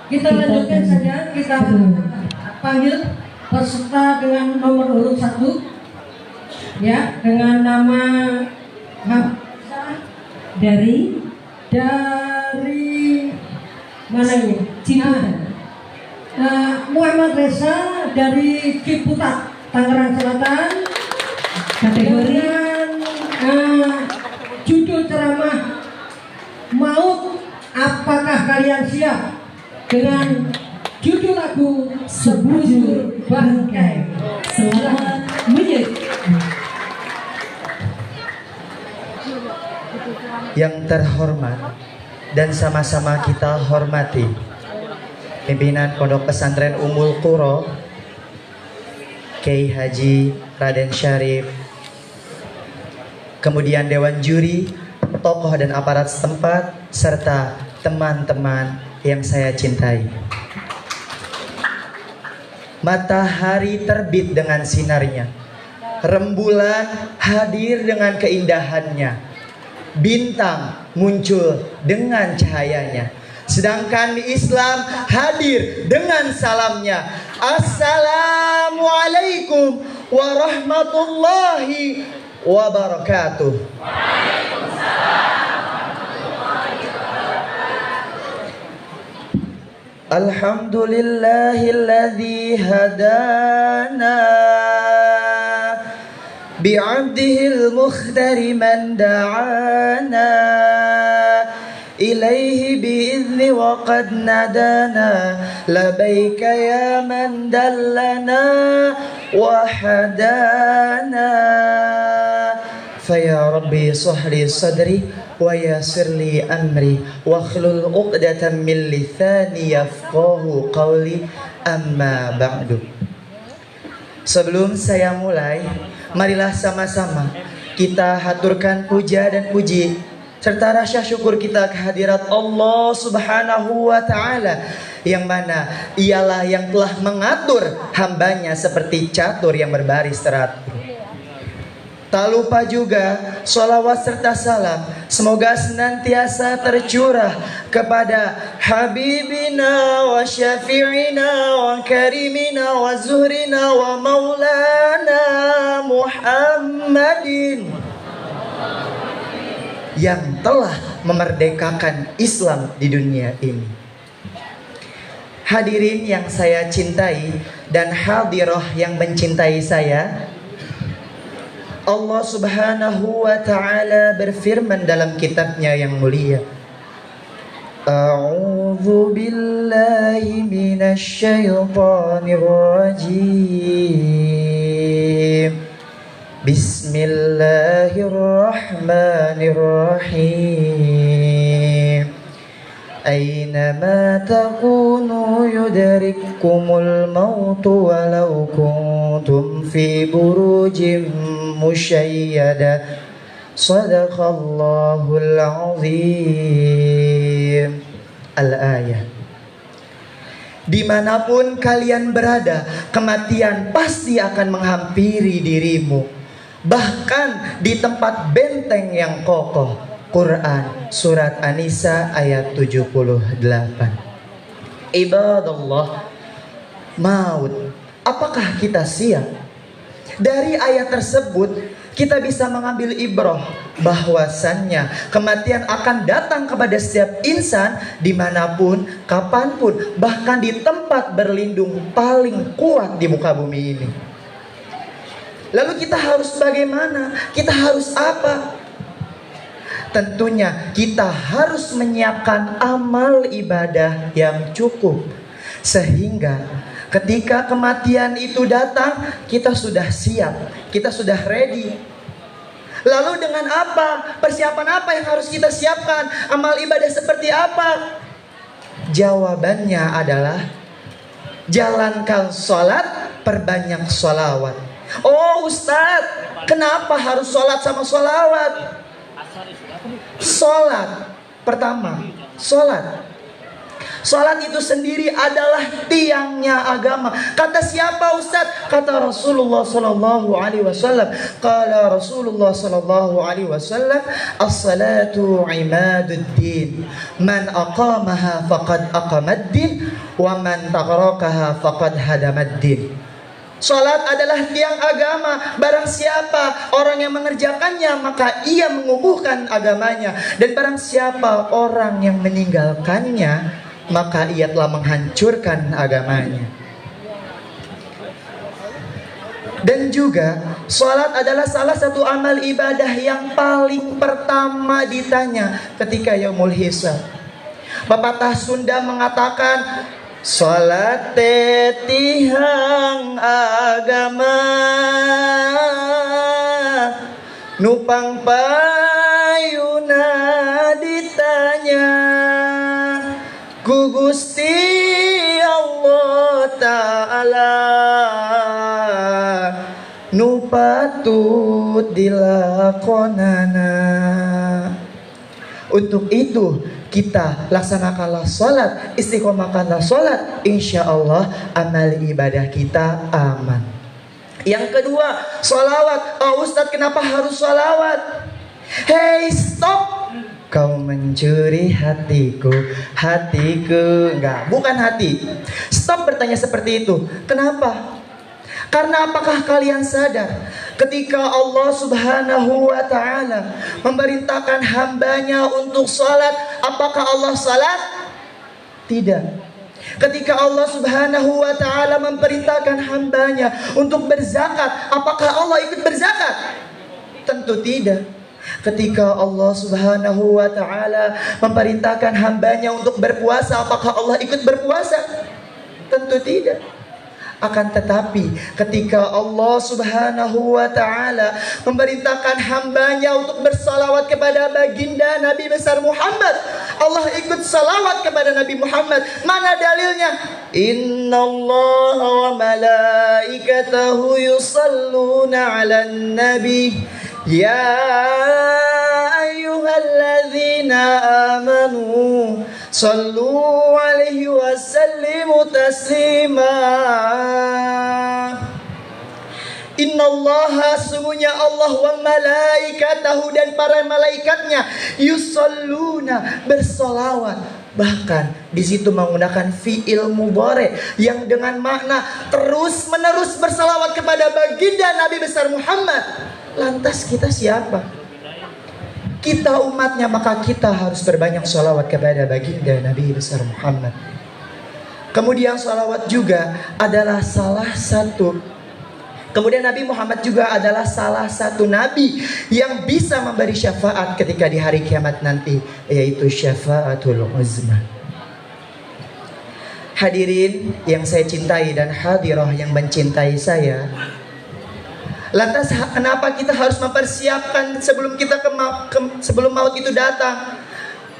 Kita lanjutkan saja, kita panggil peserta dengan nomor urut 1 ya, dengan nama dari mana ini? Muhammad Reza dari Ciputat, Tangerang Selatan. Kategori judul ceramah Maut, apakah kalian siap? Dengan judul lagu Sebujur Bangkai. Selamat menyanyi. Yang terhormat dan sama-sama kita hormati pimpinan Pondok Pesantren Ummul Qura, Kiai Haji Raden Syarif, kemudian Dewan Juri, tokoh dan aparat setempat, serta teman-teman yang saya cintai. Matahari terbit dengan sinarnya, rembulan hadir dengan keindahannya, bintang muncul dengan cahayanya, sedangkan Islam hadir dengan salamnya. Assalamualaikum warahmatullahi wabarakatuh. Alhamdulillahilladzi hadana bi'abdihil mukhtari man da'ana ilaihi bi'izni wa qad nadana labaika ya man dallana wa hadana faya rabbi sahli sadri wa yassirli amri wa khlul uqdatan min lisani yafqahu qawli amma ba'du. Sebelum saya mulai, marilah sama-sama kita haturkan puja dan puji serta rasa syukur kita kehadirat Allah Subhanahu wa Ta'ala, yang mana ialah yang telah mengatur hambanya seperti catur yang berbaris teratur. Tak lupa juga sholawat serta salam semoga senantiasa tercurah kepada Habibina wa Syafi'ina wa Karimina wa Zuhrina wa Maulana Muhammadin, yang telah memerdekakan Islam di dunia ini. Hadirin yang saya cintai dan hadirah yang mencintai saya, Allah Subhanahu wa Ta'ala berfirman dalam kitabnya yang mulia, A'udzu billahi minasy syaithanir rajim. Bismillahirrahmanirrahim. Aynama takunu yudrikkumul mautu walau kuntum fi burujim musyayyada. Sadaqallahul azim. Al-ayat. Dimanapun kalian berada, kematian pasti akan menghampiri dirimu, bahkan di tempat benteng yang kokoh. Quran Surat An-Nisa ayat 78. Ibadallah, maut, apakah kita siap? Dari ayat tersebut kita bisa mengambil ibrah bahwasannya kematian akan datang kepada setiap insan dimanapun, kapanpun, bahkan di tempat berlindung paling kuat di muka bumi ini. Lalu kita harus bagaimana? Kita harus apa? Tentunya kita harus menyiapkan amal ibadah yang cukup, sehingga ketika kematian itu datang, kita sudah siap, kita sudah ready. Lalu dengan apa? Persiapan apa yang harus kita siapkan? Amal ibadah seperti apa? Jawabannya adalah jalankan sholat, perbanyak sholawat. Oh Ustadz, kenapa harus sholat sama sholawat? Sholat, pertama, sholat Salat itu sendiri adalah tiangnya agama. Kata siapa Ustaz? Kata Rasulullah sallallahu alaihi wasallam. Qala Rasulullah sallallahu alaihi wasallam, "As-salatu imaduddin. Man aqamaha faqad aqamaddin wa man tarakaha faqad hadamaddin." Salat adalah tiang agama. Barang siapa orang yang mengerjakannya, maka ia mengukuhkan agamanya. Dan barang siapa orang yang meninggalkannya, maka ia telah menghancurkan agamanya. Dan juga salat adalah salah satu amal ibadah yang paling pertama ditanya ketika yaumul hisab. Pepatah Sunda mengatakan, salat tihang agama nupang payuna ditanya ku Gusti Allah Ta'ala nu patut dilakonana. Untuk itu kita laksanakanlah sholat, istiqomahkanlah sholat, insya Allah amal ibadah kita aman. Yang kedua, sholawat. Oh Ustadz, kenapa harus sholawat? Hey, stop! Kau mencuri hatiku, hatiku. Enggak, bukan hati. Stop bertanya seperti itu. Kenapa? Karena apakah kalian sadar ketika Allah Subhanahu wa ta'ala memerintahkan hambanya untuk salat, apakah Allah salat? Tidak. Ketika Allah Subhanahu wa ta'ala memerintahkan hambanya untuk berzakat, apakah Allah ikut berzakat? Tentu tidak. Ketika Allah Subhanahu wa ta'ala memerintahkan hambanya untuk berpuasa, apakah Allah ikut berpuasa? Tentu tidak. Akan tetapi ketika Allah Subhanahu wa ta'ala memerintahkan hambanya untuk bersalawat kepada baginda Nabi besar Muhammad, Allah ikut salawat kepada Nabi Muhammad. Mana dalilnya? Innallaha wa malaikatahu yusalluna 'alan nabi ya ayyuhalladzina amanu sallu alaihi wa sallimu taslima. Innallaha, sungguhnya Allah, wa malaikatahu, dan para malaikatnya, yusalluna, bersolawat. Bahkan di situ menggunakan fi'il mudhari yang dengan makna terus menerus bersalawat kepada baginda Nabi besar Muhammad. Lantas kita siapa? Kita umatnya, maka kita harus berbanyak sholawat kepada baginda Nabi besar Muhammad. Kemudian sholawat juga adalah salah satu. Kemudian Nabi Muhammad juga adalah salah satu Nabi yang bisa memberi syafaat ketika di hari kiamat nanti, yaitu syafaatul uzma. Hadirin yang saya cintai dan hadirah yang mencintai saya, lantas kenapa kita harus mempersiapkan sebelum kita sebelum maut itu datang?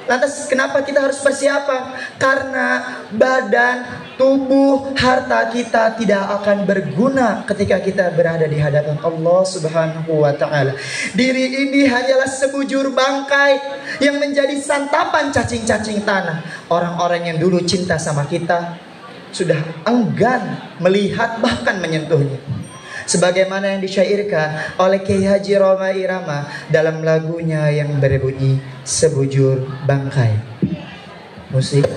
Lantas kenapa kita harus persiapan? Karena badan, tubuh, harta kita tidak akan berguna ketika kita berada di hadapan Allah Subhanahu wa ta'ala. Diri ini hanyalah sebujur bangkai yang menjadi santapan cacing-cacing tanah. Orang-orang yang dulu cinta sama kita sudah enggan melihat bahkan menyentuhnya. Sebagaimana yang disyairkan oleh Kiai Haji Roma Irama dalam lagunya yang berbunyi Sebujur Bangkai. Musik.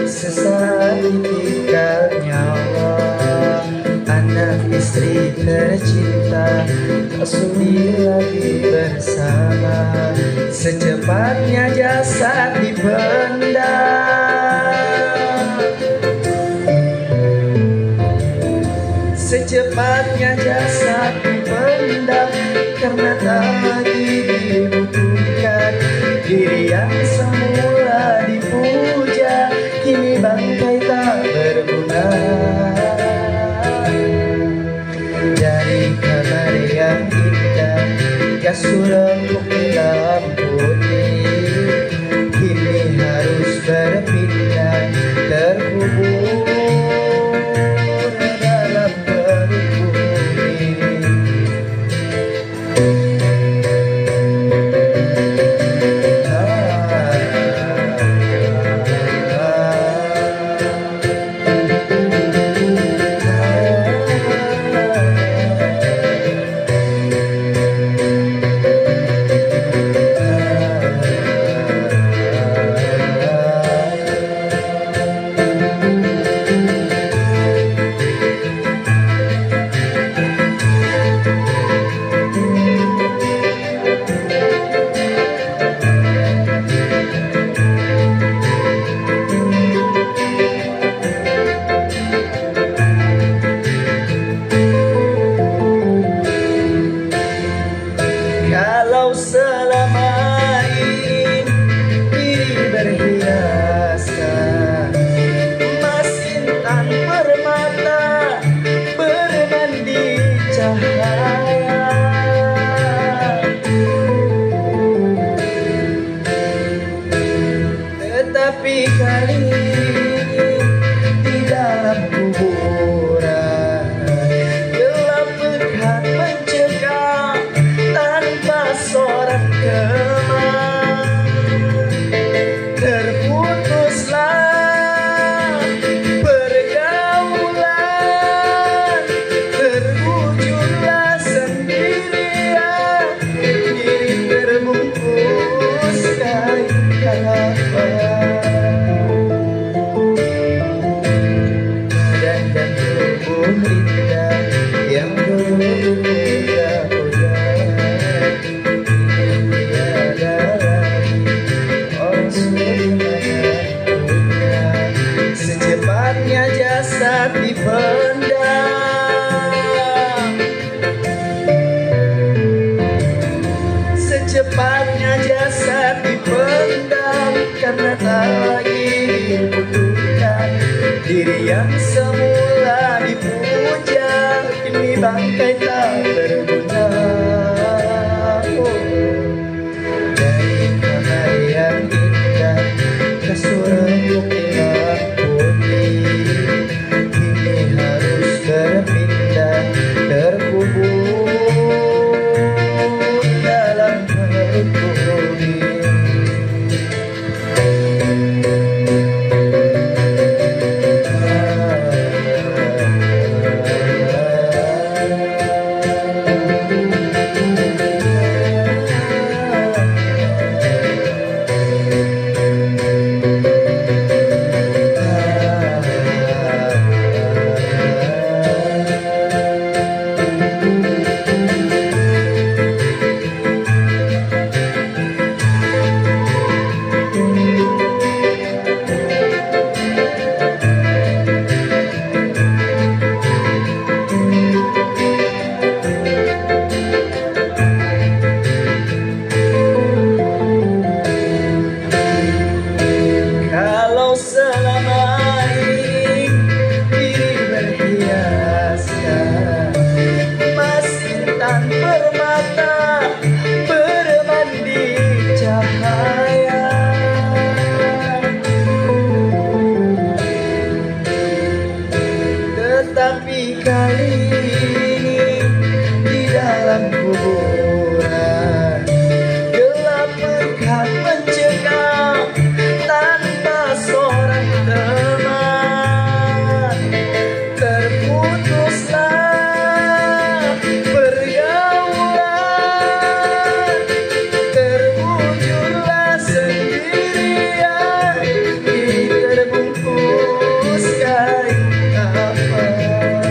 Sesaat ditinggal nyawa, anak istri tercinta tak sudi lagi bersama. Secepatnya jasad dipendam, Secepatnya jasad dipendam karena tak lagi dibutuhkan. Diri yang semula dipuja kini bangkai tak berguna. Dari kamar yang indah kasur empuk hitam putih kini harus berpindah terkubur dalam perut bumi. Kalau selama ini diri berhiaskan emas intan permata bermandi cahaya, tetapi kali ini di dalam kuburan gelap pekat mencekam tanpa seorang teman. Terputuslah pergaulan, terwujudlah sendirian, diri terbungkus kain kafan. Badan dan tubuh indah yang dulu mudah-mudahan tiada lagi orang sebenarnya. Secepatnya jasad dipendam, secepatnya jasad dipendam karena tak lagi dibutuhkan. Diri yang semula dipuja kini bangkai tak berguna. Dari kamar yang indah kasur empuk hitam putih kini harus berpindah terkubur dalam perut bumi. Kalau selama ini diri berhiaskan emas intan permata bermandi cahaya, tetapi kali ini di dalam kuburan gelap pekat mencekam tanpa seorang teman. Terputuslah pergaulan, terwujudlah sendirian, diri terbungkus kain kafan.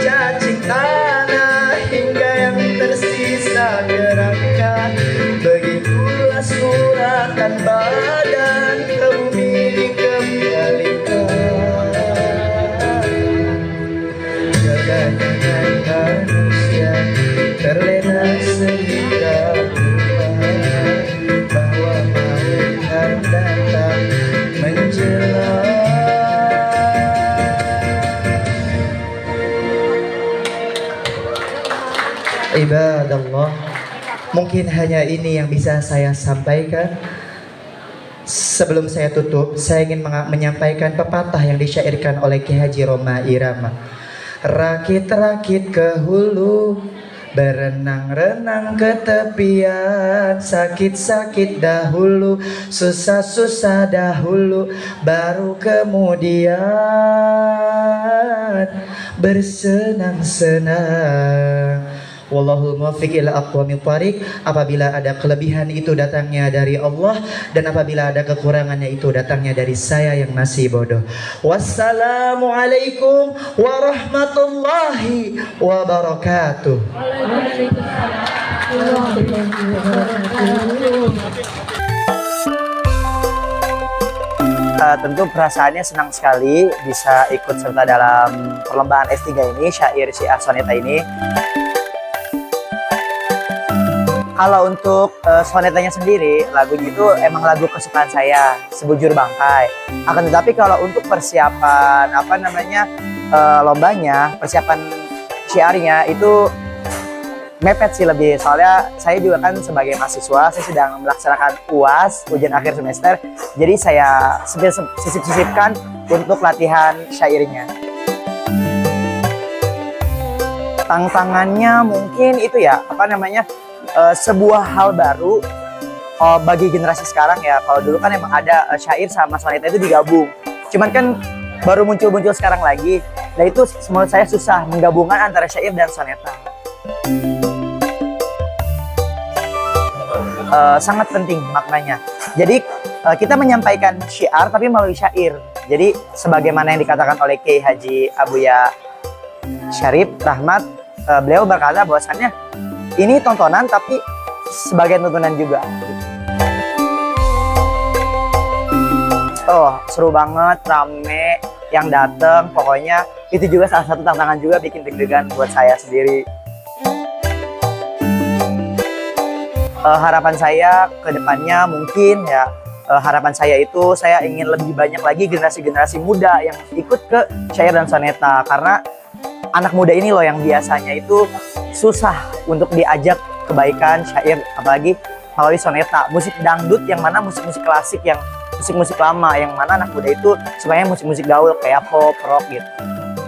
cacing tanah hingga yang tersisa kerangka. Begitulah suratan badan ke bumi dikembalikan. Jangan manusia terlena sehingga lupa bahwa maut akan datang menjelang. Ibadallah, mungkin hanya ini yang bisa saya sampaikan. Sebelum saya tutup, saya ingin menyampaikan pepatah yang disyairkan oleh Ki Haji Roma Irama. Rakit-rakit ke hulu, berenang-renang ke tepian. Sakit-sakit dahulu, susah-susah dahulu, baru kemudian bersenang-senang. Wallahul muwaffiq ila aqwamit thariq. Apabila ada kelebihan itu datangnya dari Allah, dan apabila ada kekurangannya itu datangnya dari saya yang masih bodoh. Wassalamualaikum warahmatullahi wabarakatuh. Tentu perasaannya senang sekali bisa ikut serta dalam perlombaan S3 ini, syair syiar soneta ini. Kalau untuk sonetanya sendiri, lagunya itu emang lagu kesukaan saya, Sebujur Bangkai. Akan tetapi kalau untuk persiapan lombanya, persiapan syiarnya itu mepet sih lebih. Soalnya saya juga kan sebagai mahasiswa, saya sedang melaksanakan UAS, ujian akhir semester. Jadi saya sisip-sisipkan untuk latihan syairnya. Tantangannya mungkin itu ya, sebuah hal baru bagi generasi sekarang ya. Kalau dulu kan emang ada syair sama soneta itu digabung. Cuman kan baru muncul-muncul sekarang lagi. Nah itu menurut saya susah menggabungkan antara syair dan soneta. Sangat penting maknanya. Jadi kita menyampaikan syiar tapi melalui syair. Jadi sebagaimana yang dikatakan oleh Kiai Haji Abuya Syarif Rahmat, beliau berkata bahwasannya ini tontonan tapi sebagai tontonan juga. Oh, seru banget, rame yang dateng. Pokoknya itu juga salah satu tantangan juga, bikin deg-degan buat saya sendiri. Harapan saya ke depannya mungkin ya, harapan saya itu saya ingin lebih banyak lagi generasi-generasi muda yang ikut ke syair dan soneta. Karena anak muda ini loh yang biasanya itu susah untuk diajak kebaikan syair, apalagi melalui soneta. Musik dangdut yang mana musik-musik klasik, yang musik-musik lama, yang mana anak muda itu sebenarnya musik-musik gaul kayak pop, rock gitu.